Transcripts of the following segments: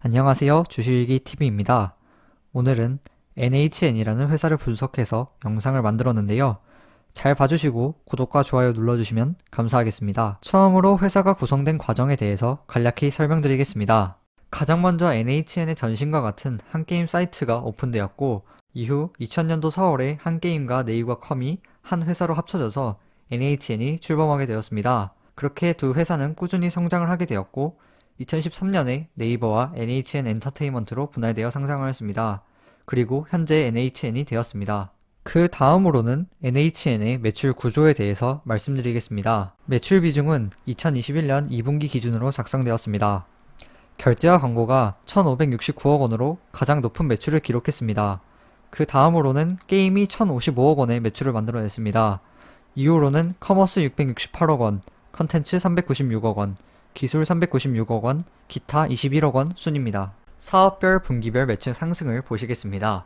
안녕하세요. 주식일기 TV입니다. 오늘은 NHN이라는 회사를 분석해서 영상을 만들었는데요. 잘 봐주시고 구독과 좋아요 눌러주시면 감사하겠습니다. 처음으로 회사가 구성된 과정에 대해서 간략히 설명드리겠습니다. 가장 먼저 NHN의 전신과 같은 한 게임 사이트가 오픈되었고, 이후 2000년도 4월에 한 게임과 네이버 컴이 한 회사로 합쳐져서 NHN이 출범하게 되었습니다. 그렇게 두 회사는 꾸준히 성장을 하게 되었고, 2013년에 네이버와 NHN 엔터테인먼트로 분할되어 상장을 했습니다. 그리고 현재 NHN이 되었습니다. 그 다음으로는 NHN의 매출 구조에 대해서 말씀드리겠습니다. 매출 비중은 2021년 2분기 기준으로 작성되었습니다. 결제와 광고가 1,569억 원으로 가장 높은 매출을 기록했습니다. 그 다음으로는 게임이 1,055억 원의 매출을 만들어냈습니다. 이후로는 커머스 668억 원, 컨텐츠 396억 원, 기술 396억 원, 기타 21억 원 순입니다. 사업별 분기별 매출 상승을 보시겠습니다.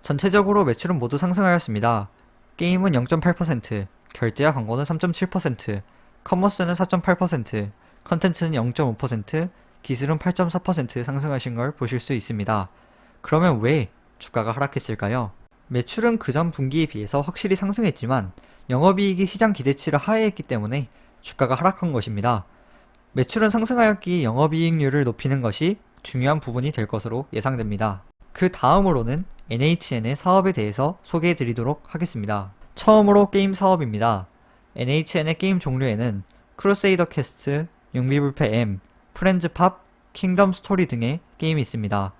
전체적으로 매출은 모두 상승하였습니다. 게임은 0.8%, 결제와 광고는 3.7%, 커머스는 4.8%, 컨텐츠는 0.5%, 기술은 8.4% 상승하신 걸 보실 수 있습니다. 그러면 왜 주가가 하락했을까요? 매출은 그전 분기에 비해서 확실히 상승했지만 영업이익이 시장 기대치를 하회했기 때문에 주가가 하락한 것입니다. 매출은 상승하였기에 영업이익률을 높이는 것이 중요한 부분이 될 것으로 예상됩니다. 그 다음으로는 NHN의 사업에 대해서 소개해 드리도록 하겠습니다. 처음으로 게임 사업입니다. NHN의 게임 종류에는 크루세이더 캐스트, 용비불패 M, 프렌즈 팝, 킹덤 스토리 등의 게임이 있습니다.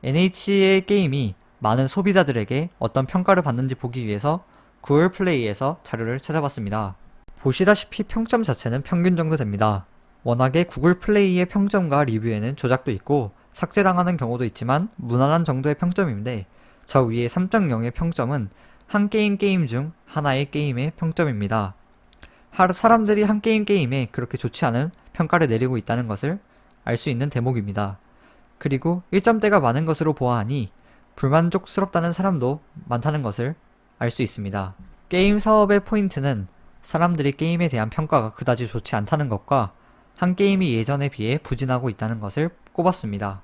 NH의 게임이 많은 소비자들에게 어떤 평가를 받는지 보기 위해서 구글 플레이에서 자료를 찾아봤습니다. 보시다시피 평점 자체는 평균 정도 됩니다. 워낙에 구글 플레이의 평점과 리뷰에는 조작도 있고 삭제당하는 경우도 있지만 무난한 정도의 평점인데, 저 위에 3.0의 평점은 한 게임 중 하나의 게임의 평점입니다. 사람들이 한 게임에 그렇게 좋지 않은 평가를 내리고 있다는 것을 알 수 있는 대목입니다. 그리고 1점대가 많은 것으로 보아하니 불만족스럽다는 사람도 많다는 것을 알 수 있습니다. 게임 사업의 포인트는 사람들이 게임에 대한 평가가 그다지 좋지 않다는 것과 한 게임이 예전에 비해 부진하고 있다는 것을 꼽았습니다.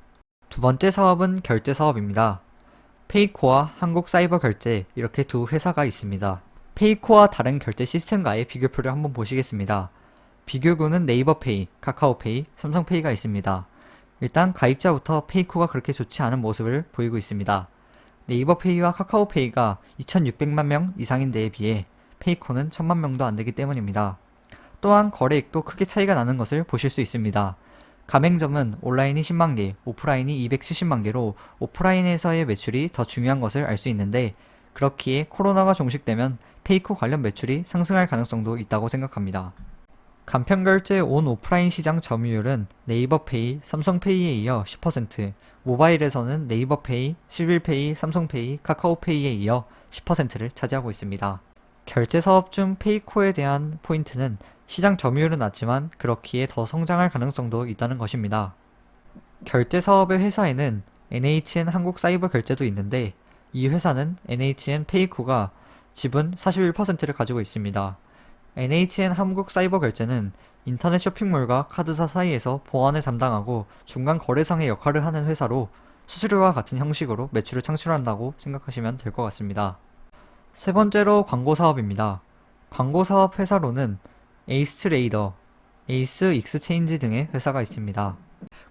두 번째 사업은 결제 사업입니다. 페이코와 한국사이버결제, 이렇게 두 회사가 있습니다. 페이코와 다른 결제 시스템과의 비교표를 한번 보시겠습니다. 비교군은 네이버페이, 카카오페이, 삼성페이가 있습니다. 일단 가입자부터 페이코가 그렇게 좋지 않은 모습을 보이고 있습니다. 네이버페이와 카카오페이가 2,600만 명 이상인 데에 비해 페이코는 1,000만 명도 안 되기 때문입니다. 또한 거래액도 크게 차이가 나는 것을 보실 수 있습니다. 가맹점은 온라인이 10만 개, 오프라인이 270만 개로 오프라인에서의 매출이 더 중요한 것을 알 수 있는데, 그렇기에 코로나가 종식되면 페이코 관련 매출이 상승할 가능성도 있다고 생각합니다. 간편결제 온 오프라인 시장 점유율은 네이버페이, 삼성페이에 이어 10%, 모바일에서는 네이버페이, 실빌페이, 삼성페이, 카카오페이에 이어 10%를 차지하고 있습니다. 결제 사업 중 페이코에 대한 포인트는 시장 점유율은 낮지만 그렇기에 더 성장할 가능성도 있다는 것입니다. 결제 사업의 회사에는 NHN 한국사이버결제도 있는데, 이 회사는 NHN 페이코가 지분 41%를 가지고 있습니다. NHN 한국사이버결제는 인터넷 쇼핑몰과 카드사 사이에서 보안을 담당하고 중간 거래상의 역할을 하는 회사로 수수료와 같은 형식으로 매출을 창출한다고 생각하시면 될 것 같습니다. 세 번째로 광고 사업입니다. 광고 사업 회사로는 에이스트레이더, 에이스 익스체인지 등의 회사가 있습니다.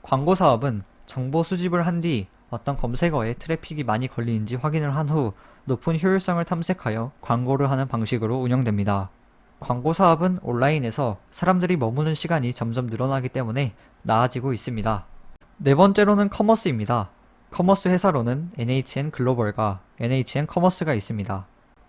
광고 사업은 정보 수집을 한 뒤 어떤 검색어에 트래픽이 많이 걸리는지 확인을 한 후 높은 효율성을 탐색하여 광고를 하는 방식으로 운영됩니다. 광고 사업은 온라인에서 사람들이 머무는 시간이 점점 늘어나기 때문에 나아지고 있습니다. 네 번째로는 커머스입니다. 커머스 회사로는 NHN 글로벌과 NHN 커머스가 있습니다.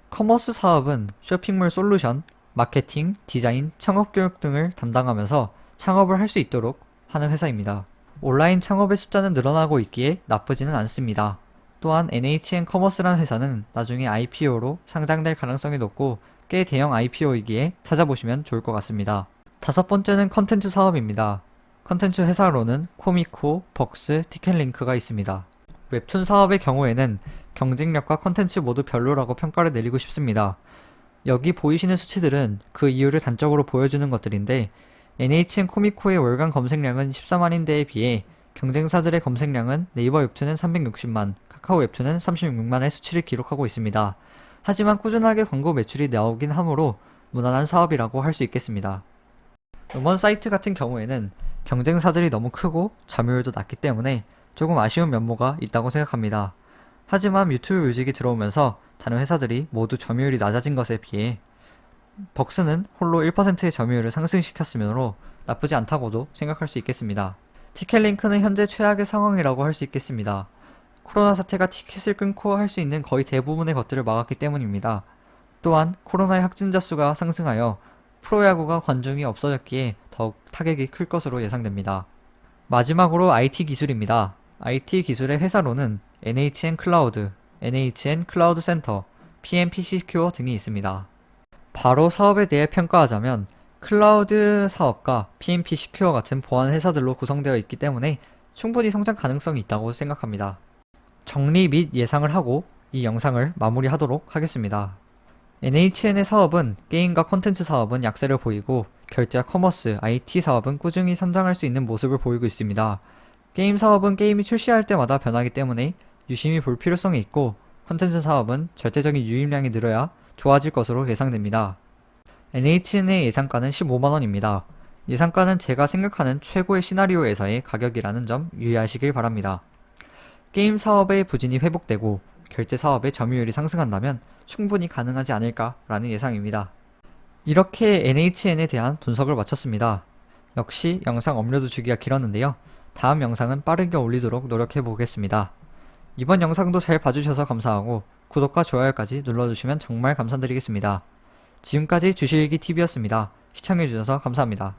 커머스 사업은 쇼핑몰 솔루션, 마케팅, 디자인, 창업 교육 등을 담당하면서 창업을 할 수 있도록 하는 회사입니다. 온라인 창업의 숫자는 늘어나고 있기에 나쁘지는 않습니다. 또한 NHN 커머스라는 회사는 나중에 IPO로 상장될 가능성이 높고 꽤 대형 IPO이기에 찾아보시면 좋을 것 같습니다. 다섯 번째는 컨텐츠 사업입니다. 컨텐츠 회사로는 코미코, 벅스, 티켓링크가 있습니다. 웹툰 사업의 경우에는 경쟁력과 컨텐츠 모두 별로라고 평가를 내리고 싶습니다. 여기 보이시는 수치들은 그 이유를 단적으로 보여주는 것들인데, NHN 코미코의 월간 검색량은 14만인대에 비해 경쟁사들의 검색량은 네이버 웹툰은 360만, 카카오 웹툰은 36만의 수치를 기록하고 있습니다. 하지만 꾸준하게 광고 매출이 나오긴 하므로 무난한 사업이라고 할 수 있겠습니다. 음원 사이트 같은 경우에는 경쟁사들이 너무 크고 점유율도 낮기 때문에 조금 아쉬운 면모가 있다고 생각합니다. 하지만 유튜브 뮤직이 들어오면서 다른 회사들이 모두 점유율이 낮아진 것에 비해 벅스는 홀로 1%의 점유율을 상승시켰으므로 나쁘지 않다고도 생각할 수 있겠습니다. 티켓링크는 현재 최악의 상황이라고 할 수 있겠습니다. 코로나 사태가 티켓을 끊고 할 수 있는 거의 대부분의 것들을 막았기 때문입니다. 또한 코로나의 확진자 수가 상승하여 프로야구가 관중이 없어졌기에 더욱 타격이 클 것으로 예상됩니다. 마지막으로 IT 기술입니다. IT 기술의 회사로는 NHN 클라우드, NHN 클라우드 센터, PMP 시큐어 등이 있습니다. 바로 사업에 대해 평가하자면 클라우드 사업과 PMP 시큐어 같은 보안 회사들로 구성되어 있기 때문에 충분히 성장 가능성이 있다고 생각합니다. 정리 및 예상을 하고 이 영상을 마무리하도록 하겠습니다. NHN의 사업은 게임과 콘텐츠 사업은 약세를 보이고 결제와 커머스, IT 사업은 꾸준히 성장할 수 있는 모습을 보이고 있습니다. 게임 사업은 게임이 출시할 때마다 변하기 때문에 유심히 볼 필요성이 있고 콘텐츠 사업은 절대적인 유입량이 늘어야 좋아질 것으로 예상됩니다. NHN의 예상가는 15만원입니다. 예상가는 제가 생각하는 최고의 시나리오에서의 가격이라는 점 유의하시길 바랍니다. 게임 사업의 부진이 회복되고 결제 사업의 점유율이 상승한다면 충분히 가능하지 않을까라는 예상입니다. 이렇게 NHN에 대한 분석을 마쳤습니다. 역시 영상 업로드 주기가 길었는데요. 다음 영상은 빠르게 올리도록 노력해 보겠습니다. 이번 영상도 잘 봐주셔서 감사하고 구독과 좋아요까지 눌러주시면 정말 감사드리겠습니다. 지금까지 주식일기TV였습니다. 시청해주셔서 감사합니다.